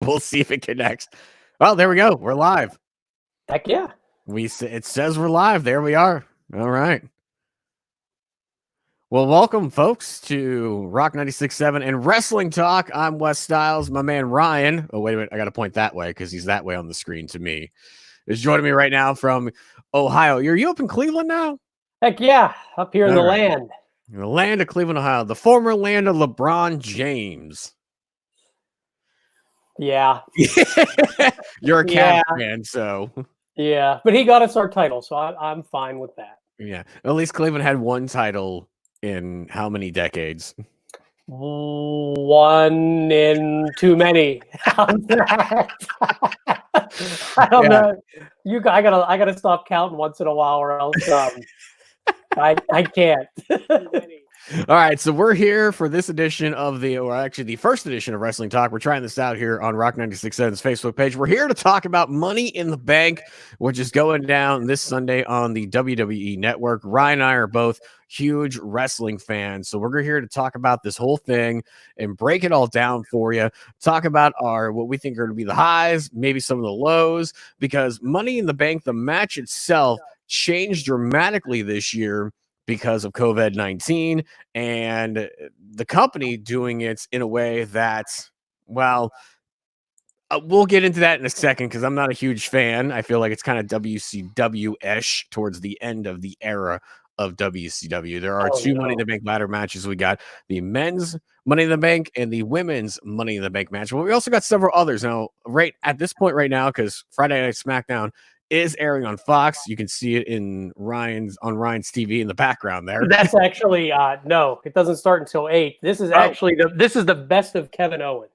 We'll see if it connects. Well, there we go. We're live. Heck yeah. It says we're live. There we are. All right. Well, welcome, folks, to Rock 96.7 and Wrestling Talk. I'm Wes Styles. My man Ryan. Oh, wait a minute. I got to point that way because he's that way on the screen to me. Is joining me right now from Ohio. Are you up in Cleveland now? Heck yeah. Up here in the land. The land of Cleveland, Ohio. The former land of LeBron James. Yeah. You're a Cavs fan, so. Yeah, but he got us our title, so I'm fine with that. Yeah. At least Cleveland had one title in how many decades? One in too many. I don't know. I gotta stop counting once in a while, or else I can't. All right, so we're here for this edition of the first edition of Wrestling Talk. We're trying this out here on Rock 96.7's Facebook page. We're here to talk about Money in the Bank, which is going down this Sunday on the WWE Network. Ryan and I are both huge wrestling fans, so we're here to talk about this whole thing and break it all down for you. Talk about what we think are going to be the highs, maybe some of the lows, because Money in the Bank, the match itself, changed dramatically this year because of COVID-19 and the company doing it in a way that, well, we'll get into that in a second because I'm not a huge fan. I feel like it's kind of WCW-ish towards the end of the era of WCW. There are two Money in the Bank ladder matches. We got the men's Money in the Bank and the women's Money in the Bank match. But we also got several others. Now, right at this point right now, because Friday Night SmackDown is airing on Fox. You can see it on Ryan's TV in the background there. That's actually no, it doesn't start until 8. This is actually the best of Kevin Owens.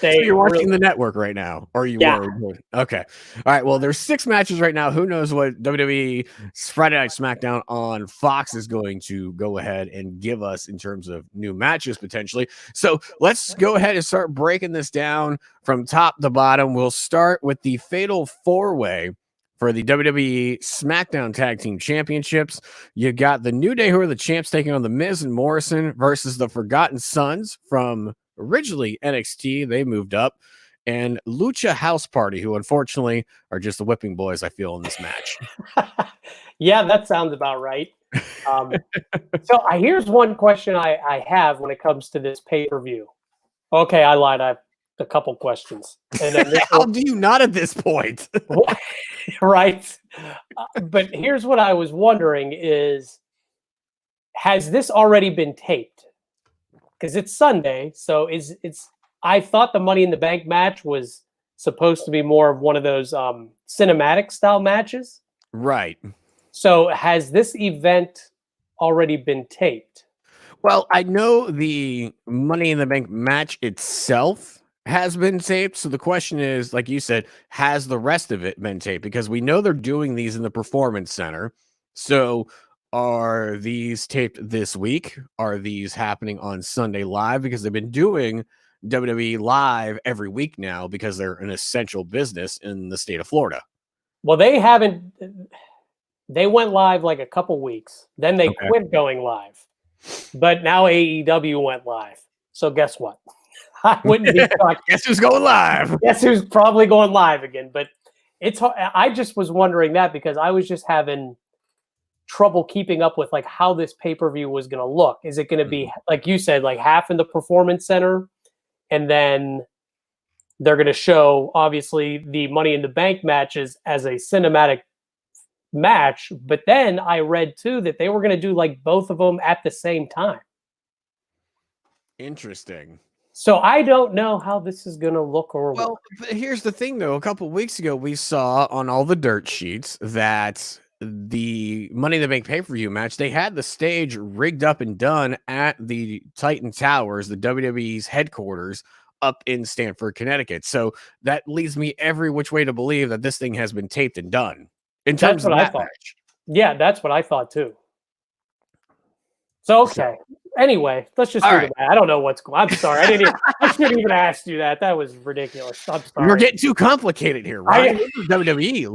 So you're watching the network right now, or you were? Okay. All right. Well, there's 6 matches right now. Who knows what WWE Friday Night SmackDown on Fox is going to go ahead and give us in terms of new matches potentially. So let's go ahead and start breaking this down from top to bottom. We'll start with the Fatal 4-Way for the WWE SmackDown Tag Team Championships. You got the New Day, who are the champs, taking on the Miz and Morrison versus the Forgotten Sons from originally NXT. They moved up, and Lucha House Party, who unfortunately are just the whipping boys, I feel, in this match. Yeah, that sounds about right. So here's one question I have when it comes to this pay-per-view. Okay, I lied. I have a couple questions. And then how do you not at this point? Right. But here's what I was wondering is, has this already been taped? Because it's Sunday, so I thought the Money in the Bank match was supposed to be more of one of those cinematic style matches. Right. So has this event already been taped? Well, I know the Money in the Bank match itself has been taped. So the question is, like you said, has the rest of it been taped? Because we know they're doing these in the Performance Center. So are these taped this week? Are these happening on Sunday Live? Because they've been doing WWE Live every week now because they're an essential business in the state of Florida. Well, they haven't. They went live like a couple weeks. Then they quit going live. But now AEW went live. So guess what? I wouldn't be shocked. Guess who's going live? Guess who's probably going live again. But it's. I just was wondering that because I was just having trouble keeping up with like how this pay-per-view was going to look. Is it going to be, like you said, like half in the Performance Center, and then they're going to show obviously the Money in the Bank matches as a cinematic match, but then I read too that they were going to do like both of them at the same time. Interesting. So I don't know how this is going to look or work. Here's the thing though. A couple of weeks ago we saw on all the dirt sheets that the Money in the Bank pay-per-view match, they had the stage rigged up and done at the Titan Towers, the WWE's headquarters up in Stamford, Connecticut. So that leads me every which way to believe that this thing has been taped and done in terms of that match. Yeah, that's what I thought too. So, okay. Anyway, let's just do that. I don't know what's going on. I'm sorry. I shouldn't even ask you that. That was ridiculous. I'm sorry. We're getting too complicated here, right? WWE.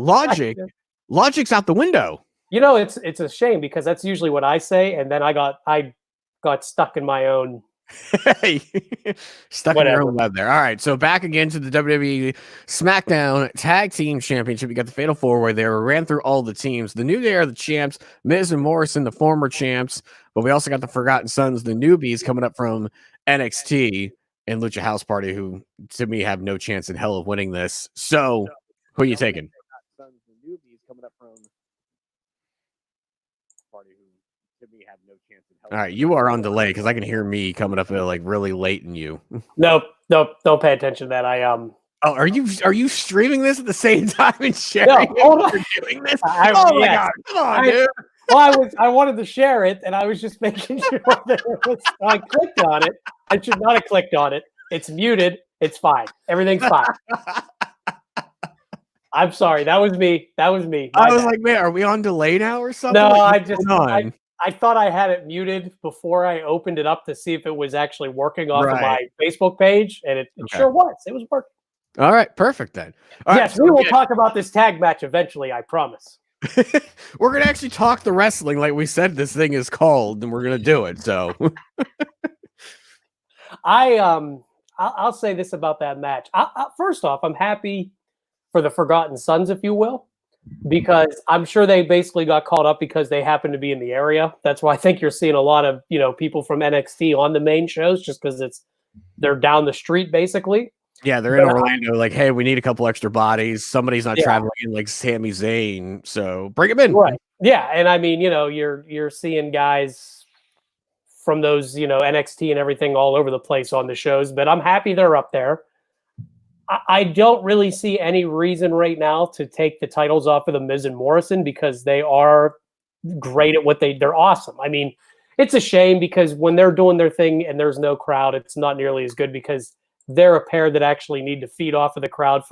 Logic's out the window. You know, it's a shame because that's usually what I say, and then I got stuck in my own Hey, stuck in your own web there. All right, so back again to the WWE SmackDown Tag Team Championship. You got the Fatal 4-Way there. We ran through all the teams. The New Day are the champs. Miz and Morrison, the former champs. But we also got the Forgotten Sons, the newbies, coming up from NXT, and Lucha House Party, who, to me, have no chance in hell of winning this. So, who are you taking? Sons, the newbies, coming up from Party, who to me have no chance in hell. All right, you are on delay because I can hear me coming up like really late in you. Nope, don't pay attention to that. Oh, are you streaming this at the same time and sharing? No, hold on. You're doing this? My God, come on, dude. Well, I wanted to share it, and I was just making sure that it was. I clicked on it. I should not have clicked on it. It's muted. It's fine. Everything's fine. I'm sorry. That was me. I was like, man, are we on delay now or something? No, I thought I had it muted before I opened it up to see if it was actually working off of my Facebook page, and it sure was. It was working. All right, perfect then. Yes, we will talk about this tag match eventually, I promise. We're going to actually talk the wrestling like we said this thing is called, and we're going to do it, so. I'll say this about that match. First off, I'm happy for the Forgotten Sons, if you will, because I'm sure they basically got caught up because they happen to be in the area. That's why I think you're seeing a lot of, people from NXT on the main shows just because they're down the street basically. Yeah, they're in Orlando. Like, hey, we need a couple extra bodies. Somebody's not traveling in like Sami Zayn, so bring him in. Right. Yeah, and I mean, you're seeing guys from those, NXT and everything all over the place on the shows, but I'm happy they're up there. I don't really see any reason right now to take the titles off of the Miz and Morrison because they are great at what they're awesome. I mean, it's a shame because when they're doing their thing and there's no crowd, it's not nearly as good because they're a pair that actually need to feed off of the crowd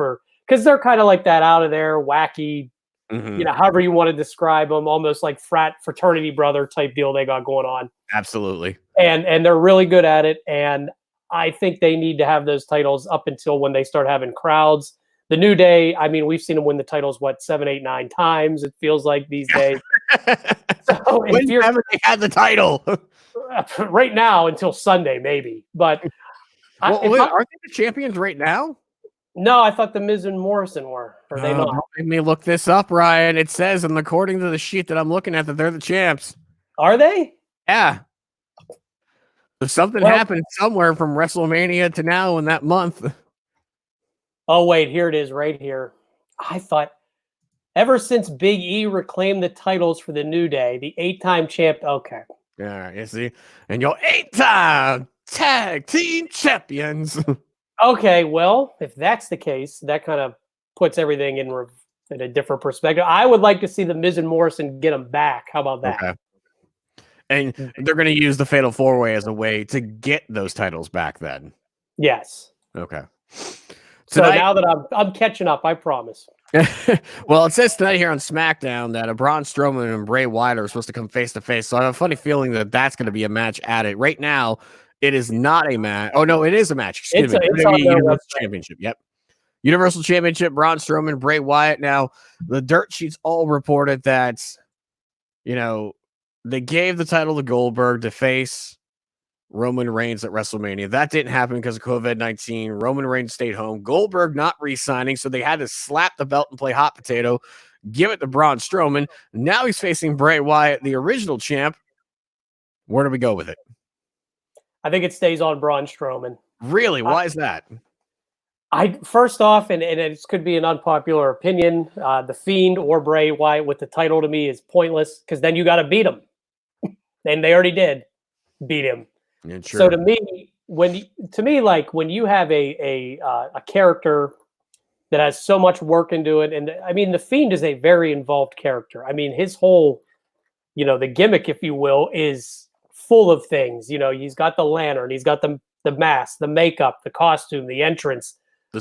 because they're kind of like that out of there, wacky, however you want to describe them, almost like fraternity brother type deal they got going on. Absolutely. And they're really good at it. And I think they need to have those titles up until when they start having crowds. The New Day, I mean, we've seen them win the titles, 7, 8, 9 times, it feels like these days. So when haven't they had the title? Right now until Sunday, maybe. But aren't they the champions right now? No, I thought the Miz and Morrison were. Are they not? Don't make me look this up, Ryan. It says, and according to the sheet that I'm looking at, that they're the champs. Are they? Yeah. So something happened somewhere from WrestleMania to now in that month. Oh, wait, here it is right here. I thought ever since Big E reclaimed the titles for the New Day, the 8-time champ. Okay. All right, you see? And your 8-time tag team champions. Okay, well, if that's the case, that kind of puts everything in a different perspective. I would like to see the Miz and Morrison get them back. How about that? Okay. And they're going to use the Fatal 4-Way as a way to get those titles back then. Yes. Okay. So now that I'm catching up, I promise. Well, it says tonight here on SmackDown that Braun Strowman and Bray Wyatt are supposed to come face to face. So I have a funny feeling that that's going to be a match at it. Right now, it is not a match. Oh, no, it is a match. Excuse me. It's on Universal Championship. Yep. Universal Championship, Braun Strowman, Bray Wyatt. Now, the dirt sheets all reported that, they gave the title to Goldberg to face Roman Reigns at WrestleMania. That didn't happen because of COVID-19. Roman Reigns stayed home. Goldberg not re-signing, so they had to slap the belt and play hot potato, give it to Braun Strowman. Now he's facing Bray Wyatt, the original champ. Where do we go with it? I think it stays on Braun Strowman. Really? Why is that? First off, and it could be an unpopular opinion, the Fiend or Bray Wyatt with the title to me is pointless because then you got to beat him. And they already did beat him. Yeah, true. So to me, when you have a character that has so much work into it, and I mean, the Fiend is a very involved character. I mean, his whole, the gimmick, if you will, is full of things. He's got the lantern, he's got the mask, the makeup, the costume, the entrance,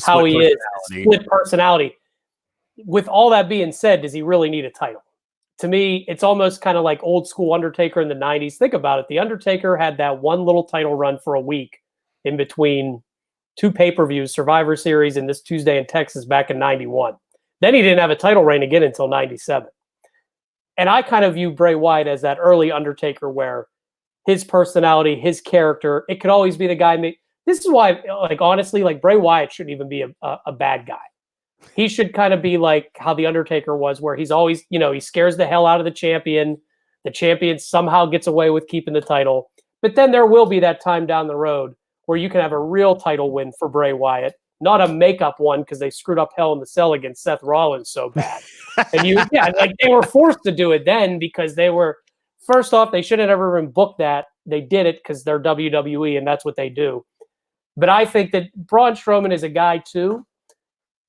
how he is, split personality. With all that being said, does he really need a title? To me, it's almost kind of like old school Undertaker in the 90s. Think about it. The Undertaker had that one little title run for a week in between 2 pay-per-views, Survivor Series and this Tuesday in Texas back in 91. Then he didn't have a title reign again until 97. And I kind of view Bray Wyatt as that early Undertaker where his personality, his character. It could always be the guy. This is why, like, honestly, like Bray Wyatt shouldn't even be a bad guy. He should kind of be like how The Undertaker was, where he's always, he scares the hell out of the champion. The champion somehow gets away with keeping the title. But then there will be that time down the road where you can have a real title win for Bray Wyatt, not a makeup one because they screwed up Hell in the Cell against Seth Rollins so bad. And like they were forced to do it then because they were, first off, they shouldn't have ever even booked that. They did it because they're WWE and that's what they do. But I think that Braun Strowman is a guy too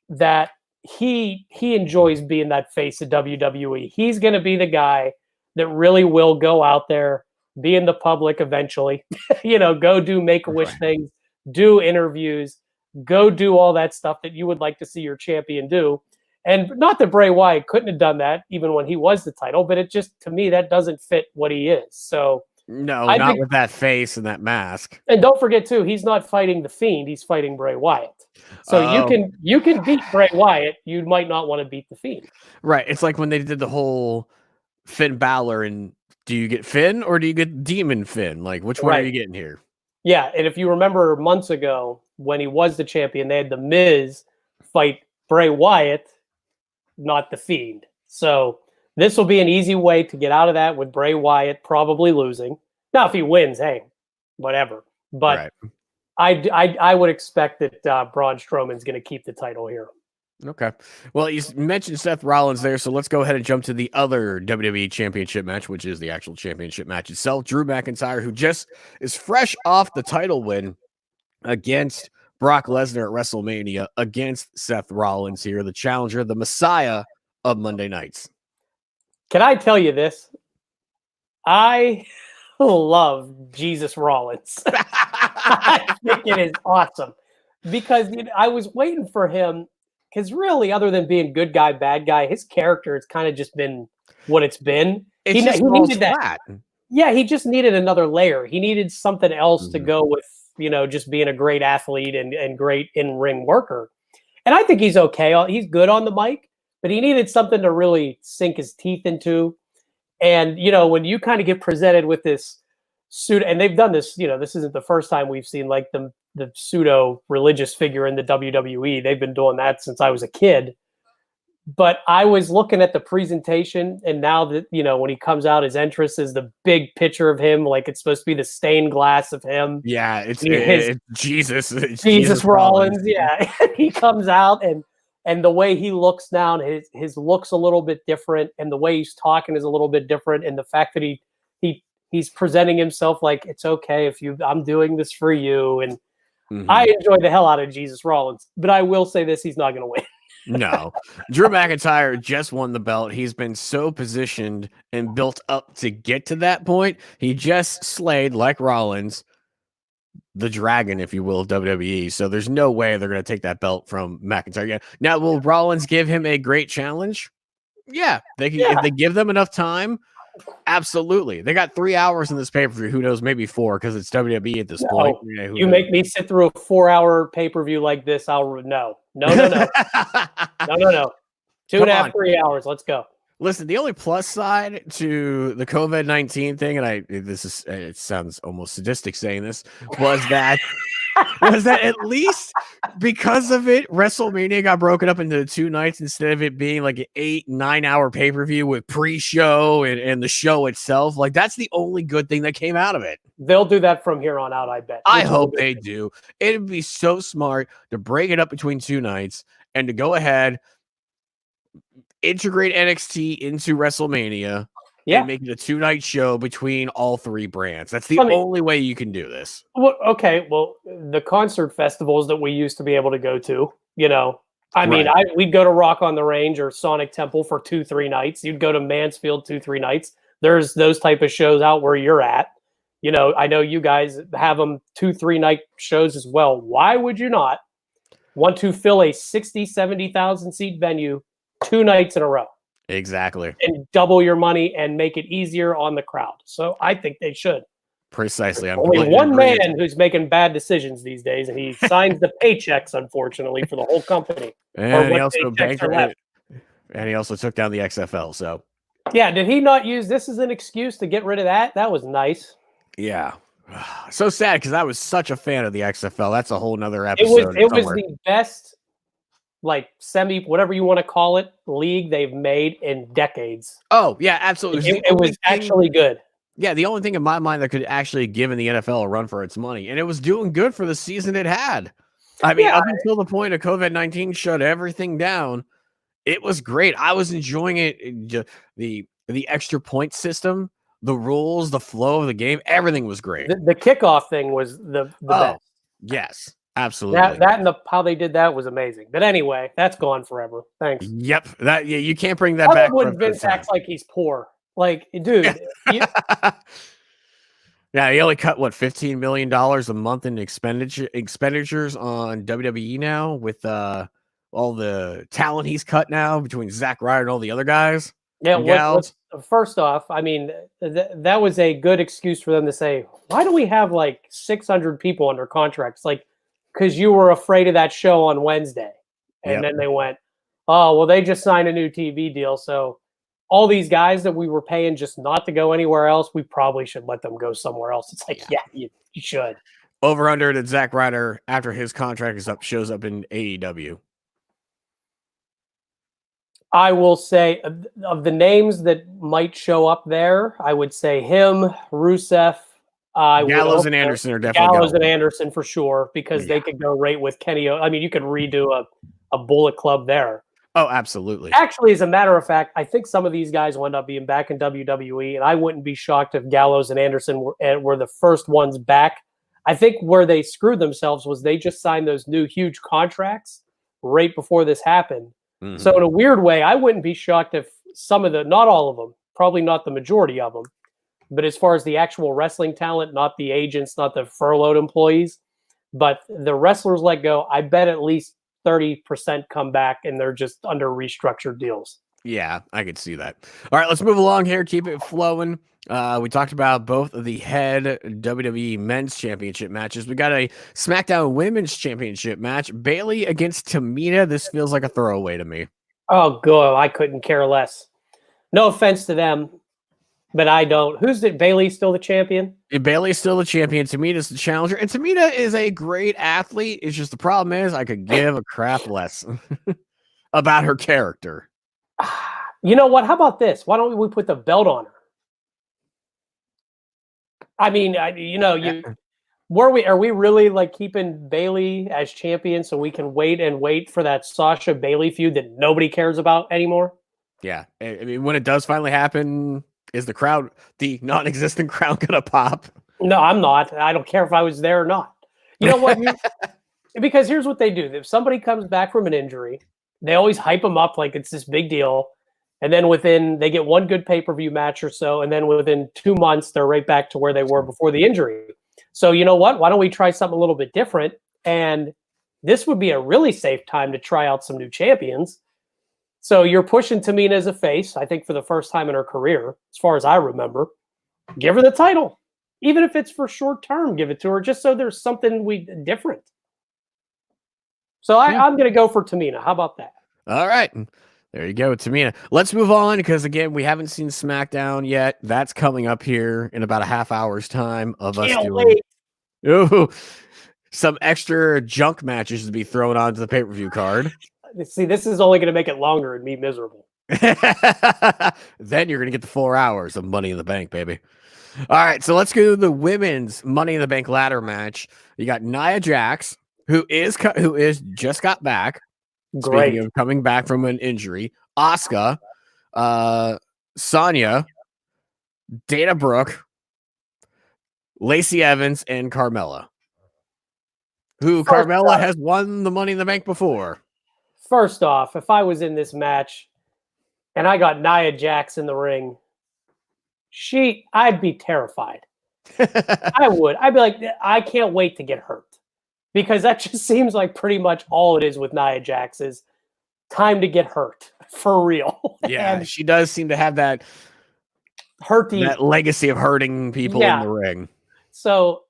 that he enjoys being that face of WWE. He's going to be the guy that really will go out there, be in the public eventually, go do Make-A-Wish things, do interviews, go do all that stuff that you would like to see your champion do. And not that Bray Wyatt couldn't have done that even when he was the title, but it just, to me, that doesn't fit what he is. So no, I think, with that face and that mask. And don't forget too, he's not fighting the Fiend; he's fighting Bray Wyatt. So you can beat Bray Wyatt. You might not want to beat the Fiend. Right. It's like when they did the whole Finn Balor, and do you get Finn or do you get Demon Finn? Like, which one are you getting here? Yeah, and if you remember months ago when he was the champion, they had the Miz fight Bray Wyatt, not the Fiend. So this will be an easy way to get out of that with Bray Wyatt probably losing. Now, if he wins, hey, whatever. But I would expect that Braun Strowman's going to keep the title here. Okay. Well, you mentioned Seth Rollins there, so let's go ahead and jump to the other WWE Championship match, which is the actual championship match itself. Drew McIntyre, who just is fresh off the title win against Brock Lesnar at WrestleMania against Seth Rollins here, the challenger, the Messiah of Monday nights. Can I tell you this? I love Jesus Rollins. I think it is awesome because I was waiting for him because really, other than being good guy, bad guy, his character has kind of just been what it's been. He needed that. Yeah, he just needed another layer. He needed something else to go with, just being a great athlete and great in-ring worker. And I think he's okay. He's good on the mic, but he needed something to really sink his teeth into. And, when you kind of get presented with this pseudo, and they've done this, this isn't the first time we've seen like the pseudo religious figure in the WWE. They've been doing that since I was a kid. But I was looking at the presentation, and now that, when he comes out, his entrance is the big picture of him, like it's supposed to be the stained glass of him. Yeah, it's Jesus. It's Jesus Rollins. Yeah, he comes out, and the way he looks now, and his look's a little bit different, and the way he's talking is a little bit different, and the fact that he's presenting himself like it's okay if I'm doing this for you, and I enjoy the hell out of Jesus Rollins. But I will say this: he's not going to win. No, Drew McIntyre just won the belt. He's been so positioned and built up to get to that point. He just slayed, like Rollins, the dragon, if you will, of WWE. So there's no way they're going to take that belt from McIntyre. Yeah. Now, will Rollins give him a great challenge? Yeah, if they give them enough time. Absolutely. They got 3 hours in this pay-per-view. Who knows? Maybe 4 because it's WWE at this point. You make me sit through a 4-hour pay-per-view like this. No. 2.5, 3 hours. Let's go. Listen, the only plus side to the COVID-19 thing, and it sounds almost sadistic saying this, was that at least because of it, WrestleMania got broken up into 2 nights instead of it being like an 8-9 hour pay-per-view with pre-show and the show itself. Like, that's the only good thing that came out of it. They'll do that from here on out, I bet. I hope they do. It'd be so smart to break it up between 2 nights and to go ahead, integrate NXT into WrestleMania. Yeah, and make it a 2-night show between all 3 brands. That's the only way you can do this. Well, okay. Well, the concert festivals that we used to be able to go to, we'd go to Rock on the Range or Sonic Temple for 2-3 nights. You'd go to Mansfield 2-3 nights. There's those type of shows out where you're at. I know you guys have them 2-3 night shows as well. Why would you not want to fill a 60, 70,000 seat venue 2 nights in a row? Exactly. And double your money and make it easier on the crowd. So I think they should. Precisely. Only one man who's making bad decisions these days, and he signs the paychecks, unfortunately, for the whole company. And he also took down the XFL. So yeah, did he not use this as an excuse to get rid of that? That was nice. Yeah. So sad because I was such a fan of the XFL. That's a whole nother It was episode. the best, like, whatever you want to call it, league they've made in decades. Oh, yeah, absolutely. It was actually good. Yeah, the only thing in my mind that could actually give in the NFL a run for its money, and it was doing good for the season it had. I mean, up until the point of COVID-19 shut everything down, it was great. I was enjoying it. The extra point system, the rules, the flow of the game, everything was great. The kickoff thing was the best. Yes, absolutely. That and how they did that was amazing. But anyway, that's gone forever. Thanks. Yep. You can't bring that back. When Vince acts like he's poor. Like, dude. Yeah, he only cut $15 million a month in expenditures on WWE now with all the talent he's cut now between Zack Ryder and all the other guys. Yeah, first off, I mean, that was a good excuse for them to say, why do we have like 600 people under contracts? Like, because you were afraid of that show on Wednesday. And then they went, oh, well, they just signed a new TV deal. So all these guys that we were paying just not to go anywhere else, we probably should let them go somewhere else. It's like, you should. Over under that Zack Ryder, after his contract is up, shows up in AEW. I will say, of the names that might show up there, I would say him, Rusev. Gallows and Anderson are definitely Gallows and Anderson for sure, because they could go right with Kenny. I mean, you could redo a Bullet Club there. Oh, absolutely. Actually, as a matter of fact, I think some of these guys will end up being back in WWE, and I wouldn't be shocked if Gallows and Anderson were the first ones back. I think where they screwed themselves was they just signed those new huge contracts right before this happened. Mm-hmm. So in a weird way, I wouldn't be shocked if not all of them, probably not the majority of them, but as far as the actual wrestling talent, not the agents, not the furloughed employees, but the wrestlers let go, I bet at least 30% come back and they're just under restructured deals. Yeah, I could see that. All right, let's move along here. Keep it flowing. We talked about both of the head WWE Men's Championship matches. We got a SmackDown Women's Championship match. Bayley against Tamina. This feels like a throwaway to me. Oh, God, I couldn't care less. No offense to them, but I don't. Bayley still the champion? Bayley's still the champion. Tamina's the challenger. And Tamina is a great athlete. It's just the problem is I could give a crap less about her character. You know what? How about this? Why don't we put the belt on her? I mean, are we really like keeping Bayley as champion so we can wait for that Sasha Bayley feud that nobody cares about anymore? Yeah. I mean, when it does finally happen, is the non-existent crowd gonna pop? No, I'm not. I don't care if I was there or not. You know what? Because here's what they do. If somebody comes back from an injury, they always hype them up like it's this big deal. And then they get one good pay-per-view match or so. And then within 2 months, they're right back to where they were before the injury. So you know what? Why don't we try something a little bit different? And this would be a really safe time to try out some new champions. So you're pushing Tamina as a face, I think for the first time in her career, as far as I remember. Give her the title. Even if it's for short term, give it to her just so there's something different. So I'm going to go for Tamina. How about that? All right. There you go, Tamina. Let's move on because, again, we haven't seen SmackDown yet. That's coming up here in about a half hour's time of us doing some extra junk matches to be thrown onto the pay-per-view card. See, this is only going to make it longer and me miserable. Then you're going to get the 4 hours of Money in the Bank, baby. All right, so let's go to the women's Money in the Bank ladder match. You got Nia Jax, who is just got back. Great. Speaking of coming back from an injury, Asuka, Sonya, Dana Brooke, Lacey Evans, and Carmella. Carmella has won the Money in the Bank before. First off, if I was in this match and I got Nia Jax in the ring, I'd be terrified. I would. I'd be like, I can't wait to get hurt. Because that just seems like pretty much all it is with Nia Jax is time to get hurt for real. Yeah, and she does seem to have that legacy of hurting people in the ring. So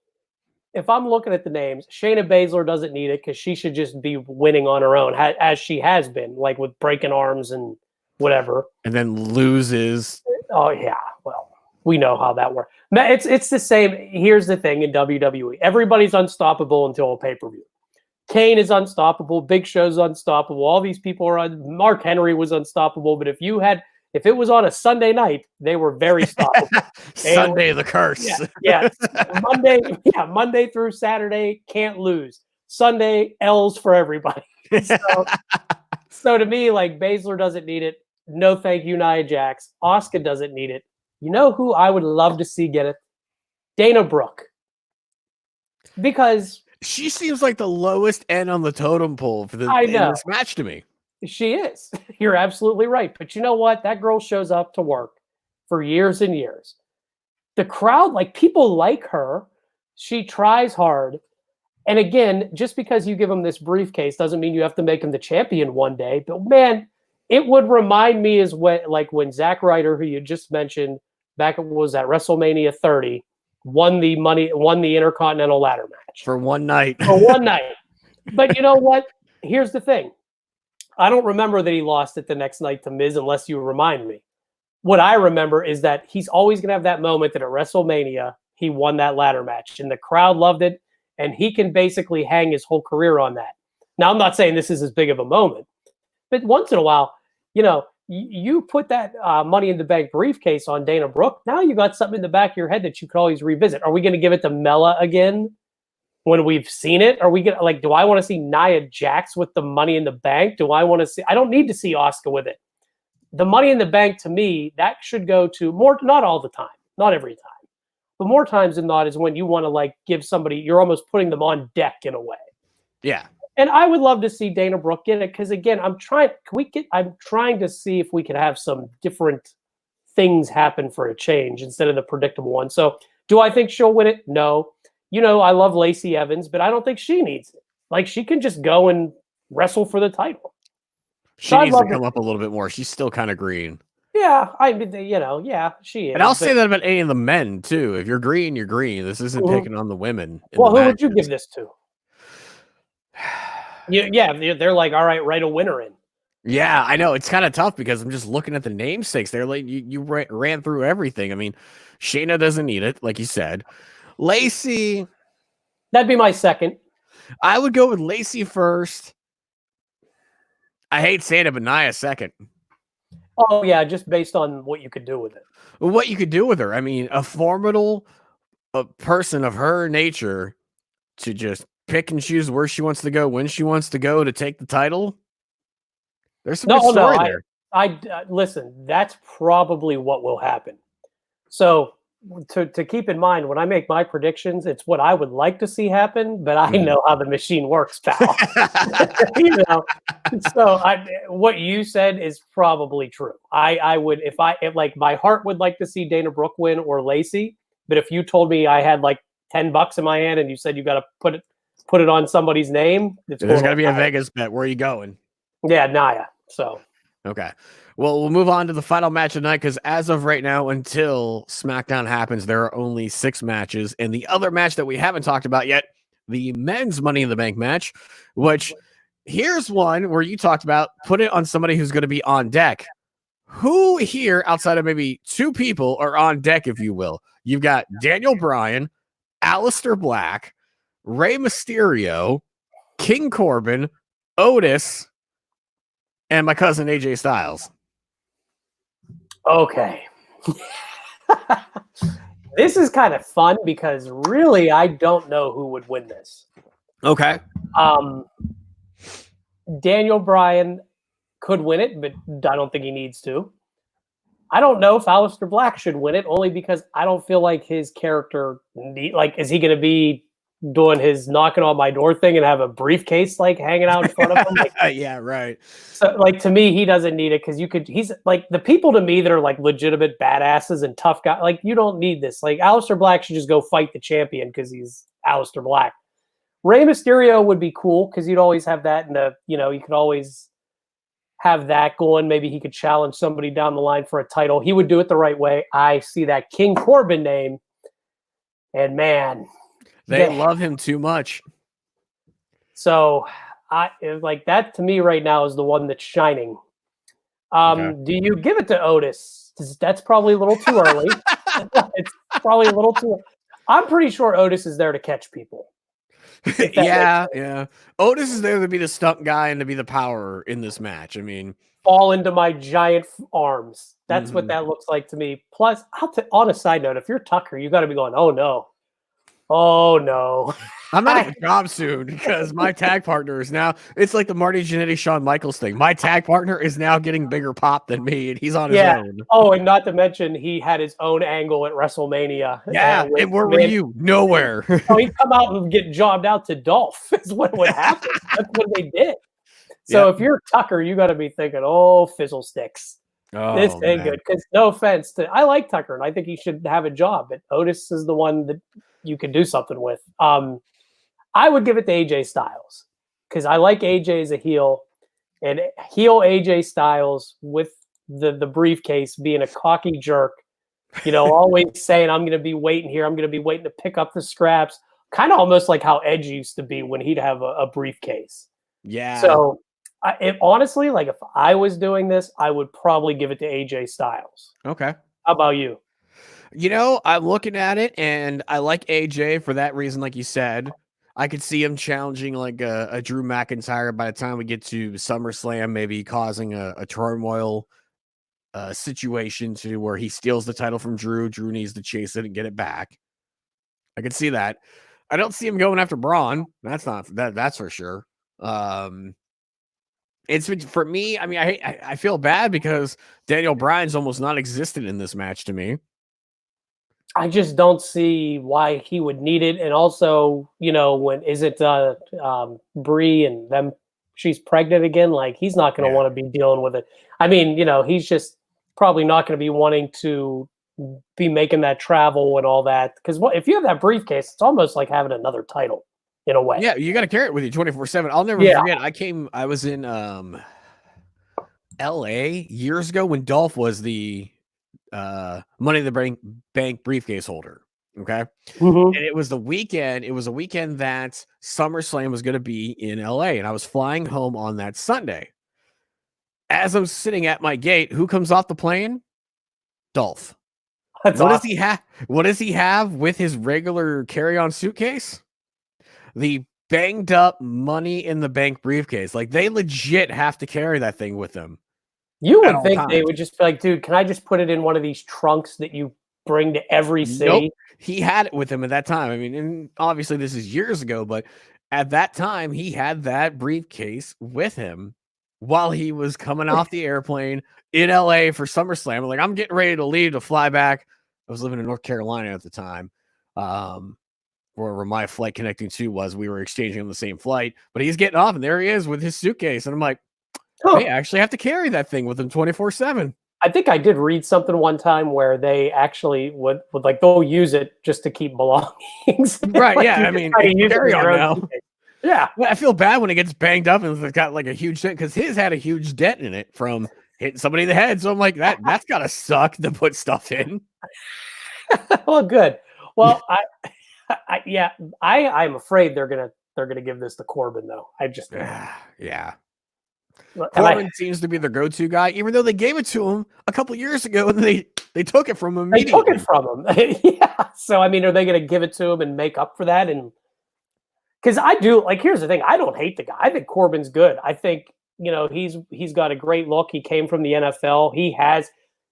if I'm looking at the names, Shayna Baszler doesn't need it because she should just be winning on her own, as she has been, like with breaking arms and whatever. And then loses. Oh, yeah. Well, We know how that works. It's the same. Here's the thing in WWE. Everybody's unstoppable until a pay-per-view. Kane is unstoppable. Big Show's unstoppable. All these people are Mark Henry was unstoppable. But if it was on a Sunday night, they were very stoppable. Sunday the curse. Yeah. Monday through Saturday, can't lose. Sunday, L's for everybody. So to me, like, Baszler doesn't need it. No thank you, Nia Jax. Asuka doesn't need it. You know who I would love to see get it? Dana Brooke. Because she seems like the lowest end on the totem pole for in this match to me. She is. You're absolutely right. But you know what? That girl shows up to work for years and years. The crowd, like, people like her. She tries hard. And again, just because you give him this briefcase doesn't mean you have to make him the champion one day. But man, it would remind me when Zack Ryder, who you just mentioned, back at WrestleMania 30, won the Intercontinental ladder match. For one night. But you know what? Here's the thing. I don't remember that he lost it the next night to Miz unless you remind me. What I remember is that he's always going to have that moment that at WrestleMania, he won that ladder match. And the crowd loved it. And he can basically hang his whole career on that. Now, I'm not saying this is as big of a moment. But once in a while, you put that Money in the Bank briefcase on Dana Brooke. Now you got something in the back of your head that you could always revisit. Are we going to give it to Mella again when we've seen it? Are we going to do I want to see Nia Jax with the Money in the Bank? Do I want to see? I don't need to see Asuka with it. The Money in the Bank, to me, that should go to more, not all the time, not every time, but more times than not is when you want to give somebody, you're almost putting them on deck in a way. Yeah. And I would love to see Dana Brooke get it because, again, I'm trying to see if we can have some different things happen for a change instead of the predictable one. So do I think she'll win it? No. I love Lacey Evans, but I don't think she needs it. Like, she can just go and wrestle for the title. She needs to come up a little bit more. She's still kind of green. Yeah, she is. And I'll say that about any of the men, too. If you're green, you're green. This isn't picking on the women. Well, who would you give this to? They're like, all right, write a winner in. Yeah, I know. It's kind of tough because I'm just looking at the namesakes. They're like, you ran through everything. I mean, Shayna doesn't need it, like you said. Lacey. That'd be my second. I would go with Lacey first. I hate saying it, but Nia second. Oh, yeah, just based on what you could do with it. What you could do with her. I mean, a formidable person of her nature to just pick and choose where she wants to go, when she wants to go to take the title. There's some good story there. I listen, that's probably what will happen. So to keep in mind, when I make my predictions, it's what I would like to see happen, but I know how the machine works, pal. So what you said is probably true. I would, if my heart would like to see Dana Brooke win or Lacey, but if you told me I had like $10 in my hand and you said you got to put it on somebody's name, there's got to be a Vegas bet. Where are you going? Yeah, Nia. So okay. Well, we'll move on to the final match of the night because as of right now, until SmackDown happens, there are only 6 matches. And the other match that we haven't talked about yet, the men's Money in the Bank match, which here's one where you talked about put it on somebody who's going to be on deck. Who here, outside of maybe 2 people, are on deck, if you will? You've got Daniel Bryan, Aleister Black, Rey Mysterio, King Corbin, Otis, and my cousin AJ Styles. Okay. This is kind of fun because really I don't know who would win this. Okay. Daniel Bryan could win it, but I don't think he needs to. I don't know if Aleister Black should win it, only because I don't feel like his character is he going to be doing his knocking on my door thing and have a briefcase hanging out in front of him? Yeah, right. So to me, he doesn't need it because he's the people to me that are legitimate badasses and tough guys. You don't need this. Aleister Black should just go fight the champion because he's Aleister Black. Rey Mysterio would be cool because you'd always have that you could always have that going. Maybe he could challenge somebody down the line for a title. He would do it the right way. I see that King Corbin name, and man, they love him too much. So that to me right now is the one that's shining. Okay. Do you give it to Otis? That's probably a little too early. It's probably a little too. I'm pretty sure Otis is there to catch people. Yeah. Otis is there to be the stunt guy and to be the power in this match. I mean, fall into my giant arms. That's what that looks like to me. Plus, on a side note, if you're Tucker, you got to be going, oh no. Oh no. I'm not a job soon because my tag partner is now, it's like the Marty Jannetty Shawn Michaels thing. My tag partner is now getting bigger pop than me, and he's on his own. Oh, and not to mention he had his own angle at WrestleMania. Yeah, and where were you? Nowhere. Oh, he'd come out and get jobbed out to Dolph is what would happen. That's what they did. So if you're Tucker, you got to be thinking, oh, fizzle sticks. This ain't good. Because no offense I like Tucker, and I think he should have a job, but Otis is the one that you can do something with. I would give it to AJ Styles because I like AJ as a heel, and heel AJ Styles with the briefcase being a cocky jerk, always saying, I'm going to be waiting here. I'm going to be waiting to pick up the scraps. Kind of almost like how Edge used to be when he'd have a briefcase. Yeah. So honestly, like if I was doing this, I would probably give it to AJ Styles. Okay. How about you? I'm looking at it, and I like AJ for that reason, like you said. I could see him challenging like a Drew McIntyre by the time we get to SummerSlam, maybe causing a turmoil situation to where he steals the title from Drew. Drew needs to chase it and get it back. I could see that. I don't see him going after Braun. That's for sure. It's for me. I mean, I feel bad because Daniel Bryan's almost non-existent in this match to me. I just don't see why he would need it. And also, when is it Brie and them? She's pregnant again. Like he's not going to want to be dealing with it. I mean, he's just probably not going to be wanting to be making that travel and all that. Because if you have that briefcase, it's almost like having another title in a way. Yeah, you got to carry it with you 24/7. I'll never forget. I was in LA years ago when Dolph was the Money in the Bank briefcase holder. Okay. And it was the weekend. It was a weekend that SummerSlam was going to be in LA, and I was flying home on that Sunday. As I'm sitting at my gate, who comes off the plane? Dolph. Does he have? What does he have with his regular carry-on suitcase? The banged up Money in the Bank briefcase. Like they legit have to carry that thing with them. You would think they would just be like, dude, can I just put it in one of these trunks that you bring to every city? Nope. He had it with him at that time. I mean, and obviously this is years ago, but at that time he had that briefcase with him while he was coming off the airplane in LA for SummerSlam. Like, I'm getting ready to leave to fly back. I was living in North Carolina at the time, where my flight connecting to was. We were exchanging on the same flight, but he's getting off, and there he is with his suitcase. And I'm like, hey, I actually have to carry that thing with him 24/7. I think I did read something one time where they actually would like they'll use it just to keep belongings. Right? Like, yeah. I mean, carry on now. Yeah. I feel bad when it gets banged up and it's got like a huge dent because his had a huge dent in it from hitting somebody in the head. So I'm like, that's gotta suck to put stuff in. Well, good. Well, I'm afraid they're gonna give this to Corbin though. I just yeah. Corbin seems to be the go-to guy, even though they gave it to him a couple years ago and they took it from him. They took it from him. Yeah. So I mean, are they going to give it to him and make up for that? And because I do here's the thing: I don't hate the guy. I think Corbin's good. I think he's got a great look. He came from the NFL.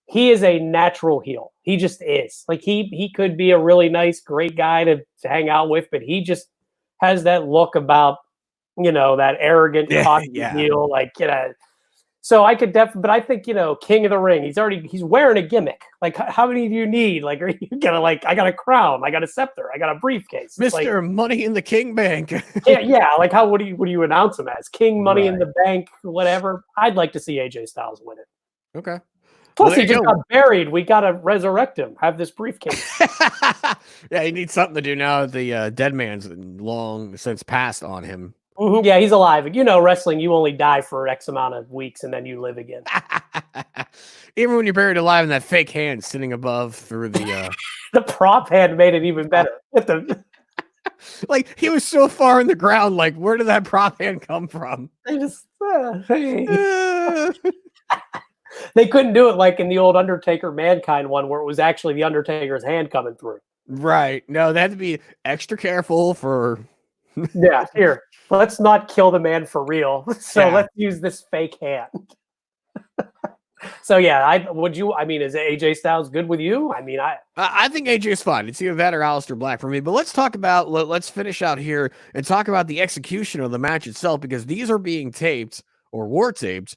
He is a natural heel. He just is. Like he could be a really nice, great guy to hang out with, but he just has that look about. That arrogant cocky heel, so I could definitely, but I think, King of the Ring, he's wearing a gimmick. Like, how many do you need? Like, are you gonna I got a crown, I got a scepter, I got a briefcase. Mr. Money in the King Bank. yeah. Like, what do you announce him as? King Money in the Bank, whatever. I'd like to see AJ Styles win it. Okay. Plus, he just got buried. We got to resurrect him. Have this briefcase. Yeah, he needs something to do now that the dead man's long since passed on him. Mm-hmm. Yeah, he's alive. Wrestling, you only die for X amount of weeks and then you live again. Even when you're buried alive in that fake hand sitting above through the the prop hand made it even better. Like he was so far in the ground, like where did that prop hand come from? They just They couldn't do it like in the old Undertaker Mankind one where it was actually the Undertaker's hand coming through. Right. No, they had to be extra careful for. Yeah, here, let's not kill the man for real. So Yeah. let's use this fake hand. So yeah, I mean, is AJ Styles good with you? I mean, I think AJ is fine. It's either that or Aleister Black for me. But let's talk about, let's finish out here and talk about the execution of the match itself, because these are being taped or were taped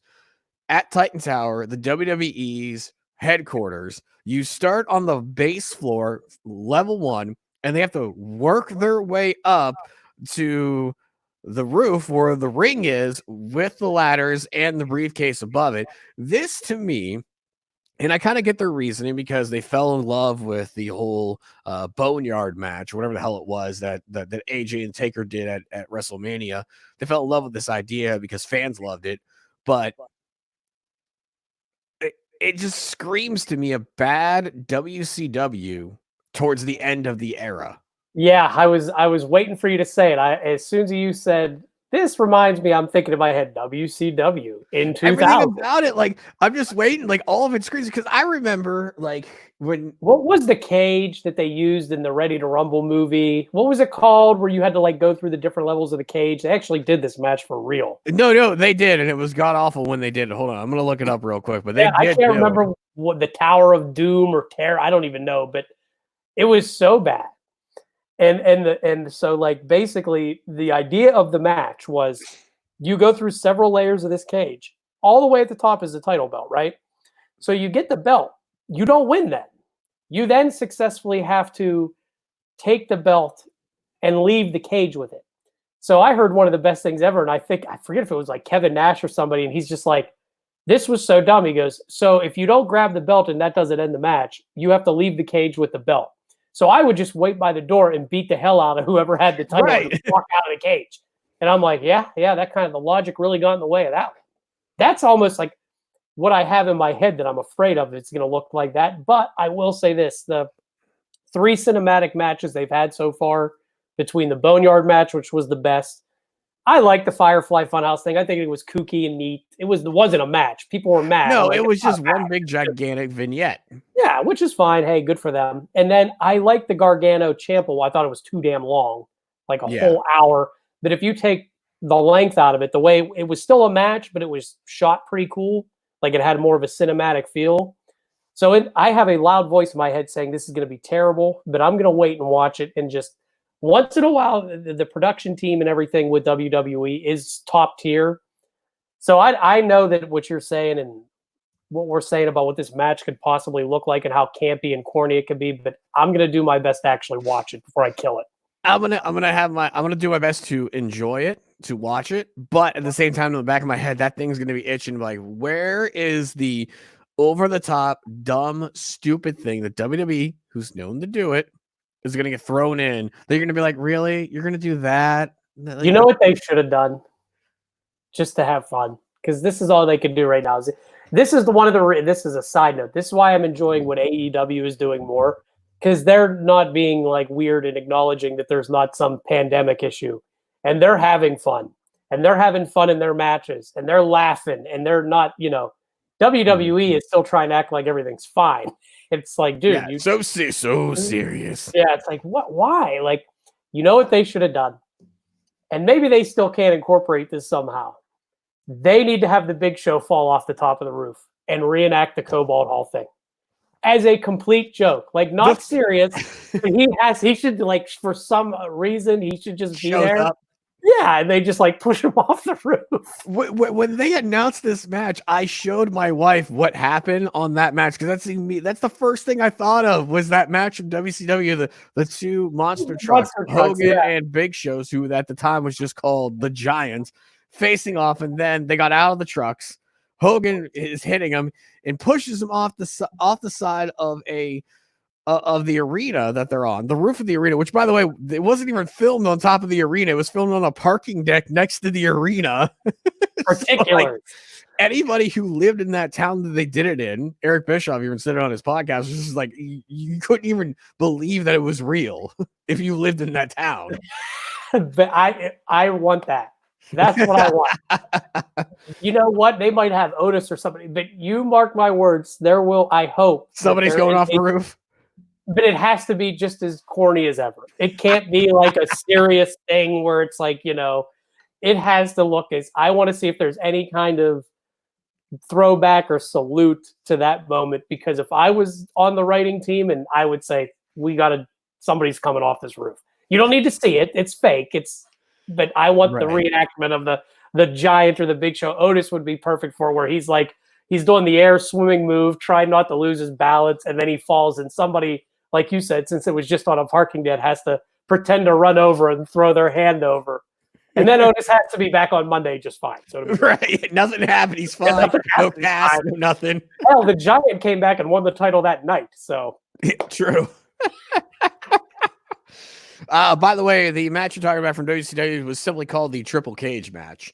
at Titan Tower, the WWE's headquarters. You start on the base floor, level 1, and they have to work their way up to the roof where the ring is with the ladders and the briefcase above it. This to me, and I kind of get their reasoning, because they fell in love with the whole boneyard match, whatever the hell it was that AJ and Taker did at WrestleMania. They fell in love with this idea because fans loved it, but it just screams to me a bad WCW towards the end of the era. yeah, I was waiting for you to say it. As soon as you said this reminds me, I'm thinking in my head WCW in 2000. Everything about it, like I'm just waiting, like all of it screams, because I remember like when. What was the cage that they used in the Ready to Rumble movie? What was it called where you had to like go through the different levels of the cage? They actually did this match for real. No, they did, and it was god awful when they did it. Hold on, I'm gonna look it up real quick. But they did. I can't remember what the Tower of Doom or Terror. I don't even know, but it was so bad. And so like basically the idea of the match was you go through several layers of this cage. All the way at the top is the title belt, right? So you get the belt. You don't win then. You then successfully have to take the belt and leave the cage with it. So I heard one of the best things ever, and I forget if it was like Kevin Nash or somebody, and he's just like, this was so dumb. He goes, so if you don't grab the belt and that doesn't end the match, you have to leave the cage with the belt. So I would just wait by the door and beat the hell out of whoever had the title and walk out of the cage. And I'm like, yeah, that kind of the logic really got in the way of that one. That's almost like what I have in my head that I'm afraid of. It's going to look like that. But I will say this, the 3 cinematic matches they've had so far, between the Boneyard match, which was the best. I like the Firefly Funhouse thing. I think it was kooky and neat. It wasn't a match. People were mad. No, like, it was just one big gigantic vignette. Yeah, which is fine. Hey, good for them. And then I like the Gargano Ciampa. I thought it was too damn long, like a whole hour. But if you take the length out of it, the way it was still a match, but it was shot pretty cool. Like it had more of a cinematic feel. So I have a loud voice in my head saying this is going to be terrible, but I'm going to wait and watch it, and just once in a while, the production team and everything with WWE is top tier. So I know that what you're saying and what we're saying about what this match could possibly look like and how campy and corny it could be, but I'm going to do my best to actually watch it before I kill it. I'm gonna do my best to enjoy it, to watch it, but at the same time, in the back of my head, that thing's gonna be itching. Like, where is the over the top, dumb, stupid thing that WWE, who's known to do it, is gonna get thrown in? They're gonna be like, really? You're gonna do that? You know what they should have done, just to have fun, because this is all they can do right now. This is this is a side note. This is why I'm enjoying what AEW is doing more. Because they're not being like weird and acknowledging that there's not some pandemic issue, and they're having fun, and they're having fun in their matches, and they're laughing, and they're not, WWE is still trying to act like everything's fine. It's like, dude, so serious. Yeah, it's like, what? Why? Like, you know what they should have done, and maybe they still can't incorporate this somehow. They need to have the Big Show fall off the top of the roof and reenact the Cobalt Hall thing. As a complete joke, like not serious. He should like, for some reason, he should just be there. Up. Yeah, and they just like push him off the roof. When they announced this match, I showed my wife what happened on that match, because that's the first thing I thought of was that match from WCW, the 2 monster trucks, Hogan and Big Shows, who at the time was just called the Giants, facing off, and then they got out of the trucks. Hogan is hitting him and pushes him off the side of the arena that they're on, the roof of the arena, which, by the way, it wasn't even filmed on top of the arena. It was filmed on a parking deck next to the arena. Particular. So, like, anybody who lived in that town that they did it in, Eric Bischoff even said it on his podcast, was just like, you couldn't even believe that it was real if you lived in that town. But I want that. That's what I want. You know what? They might have Otis or somebody, but you mark my words, there will, I hope. Somebody's going off the roof. But it has to be just as corny as ever. It can't be like a serious thing where it's like, it has to look as, I want to see if there's any kind of throwback or salute to that moment, because if I was on the writing team, and I would say, somebody's coming off this roof. You don't need to see it. It's fake. But I want the reenactment of the Giant or the Big Show. Otis would be perfect for where he's doing the air swimming move, trying not to lose his balance, and then he falls, and somebody, like you said, since it was just on a parking deck, has to pretend to run over and throw their hand over. And then Otis has to be back on Monday just fine. So right. Nothing happened. He's fine. No cast, no nothing. Hell, the Giant came back and won the title that night. So true. By the way, the match you're talking about from WCW was simply called the Triple Cage match.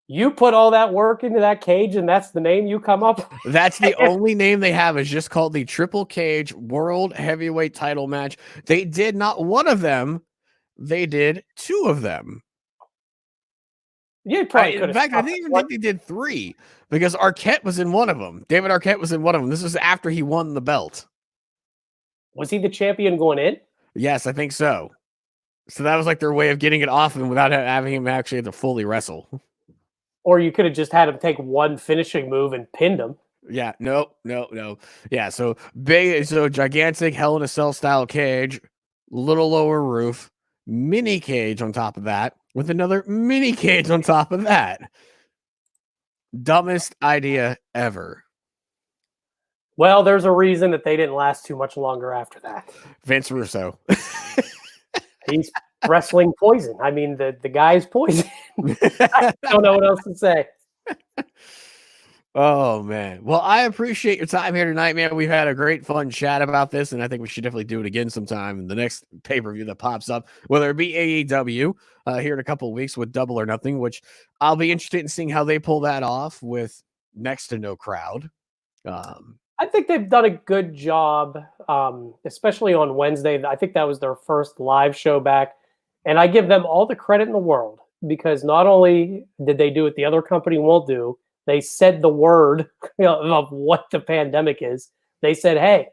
You put all that work into that cage, and that's the name you come up with? That's the only name they have, is just called the Triple Cage World Heavyweight Title match. They did not one of them. They did two of them. Yeah, probably in fact, I think they did three, because Arquette was in one of them. David Arquette was in one of them. This was after he won the belt. Was he the champion going in? Yes, I think so. So that was like their way of getting it off him without having him actually have to fully wrestle. Or you could have just had him take one finishing move and pinned him. Yeah, no. Yeah, so gigantic Hell in a Cell style cage, little lower roof, mini cage on top of that, with another mini cage on top of that. Dumbest idea ever. Well, there's a reason that they didn't last too much longer after that. Vince Russo. He's wrestling poison. I mean, the guy's poison. I don't know what else to say. Oh, man. Well, I appreciate your time here tonight, man. We've had a great, fun chat about this, and I think we should definitely do it again sometime in the next pay-per-view that pops up, whether it be AEW here in a couple of weeks with Double or Nothing, which I'll be interested in seeing how they pull that off with next to no crowd. I think they've done a good job, especially on Wednesday. I think that was their first live show back. And I give them all the credit in the world, because not only did they do what the other company won't do, they said the word of what the pandemic is. They said, hey,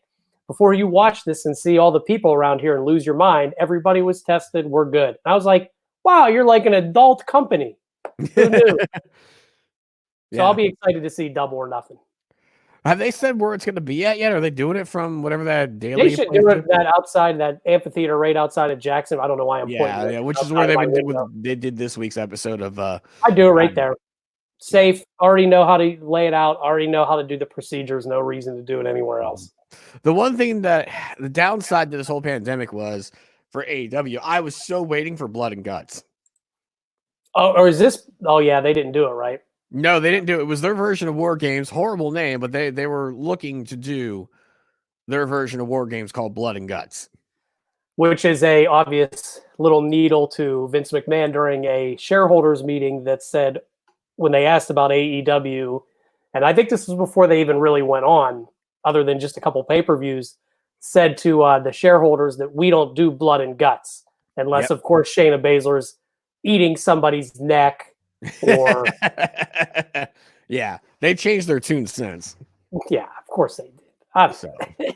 before you watch this and see all the people around here and lose your mind, everybody was tested. We're good. And I was like, wow, you're like an adult company. Who knew? So I'll be excited to see Double or Nothing. Have they said where it's going to be at yet? Are they doing it from whatever that daily? They should do it that outside that amphitheater right outside of Jackson. I don't know why I'm pointing. Yeah, which is where they did this week's episode of. I do it right there. Safe. Already know how to lay it out. Already know how to do the procedures. No reason to do it anywhere else. The one thing that the downside to this whole pandemic was for AEW, I was so waiting for Blood and Guts. Oh, or is this? Oh yeah, they didn't do it right. No, they didn't do it. It was their version of War Games. Horrible name, but they were looking to do their version of War Games called Blood and Guts. Which is a obvious little needle to Vince McMahon during a shareholders meeting that said, when they asked about AEW, and I think this was before they even really went on, other than just a couple pay-per-views, said to the shareholders that we don't do blood and guts, unless, of course, Shayna Baszler's eating somebody's neck. Or yeah, they changed their tune since. Yeah, of course they did.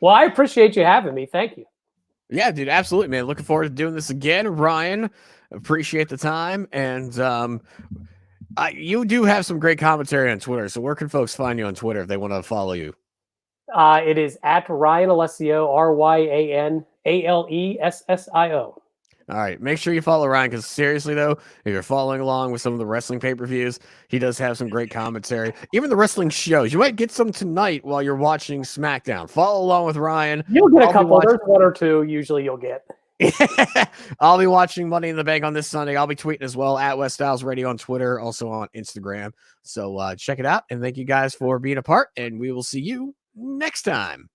Well, I appreciate you having me. Thank you. Yeah, dude, absolutely, man. Looking forward to doing this again, Ryan. Appreciate the time, and you do have some great commentary on Twitter. So where can folks find you on Twitter if they want to follow you? It is at Ryan Alessio, RyanAlessio. All right, make sure you follow Ryan, because seriously, though, if you're following along with some of the wrestling pay-per-views, he does have some great commentary. Even the wrestling shows. You might get some tonight while you're watching SmackDown. Follow along with Ryan. You'll get a couple. There's one or two usually you'll get. I'll be watching Money in the Bank on this Sunday. I'll be tweeting as well at West Styles Radio on Twitter, also on Instagram. So check it out, and thank you guys for being a part, and we will see you next time.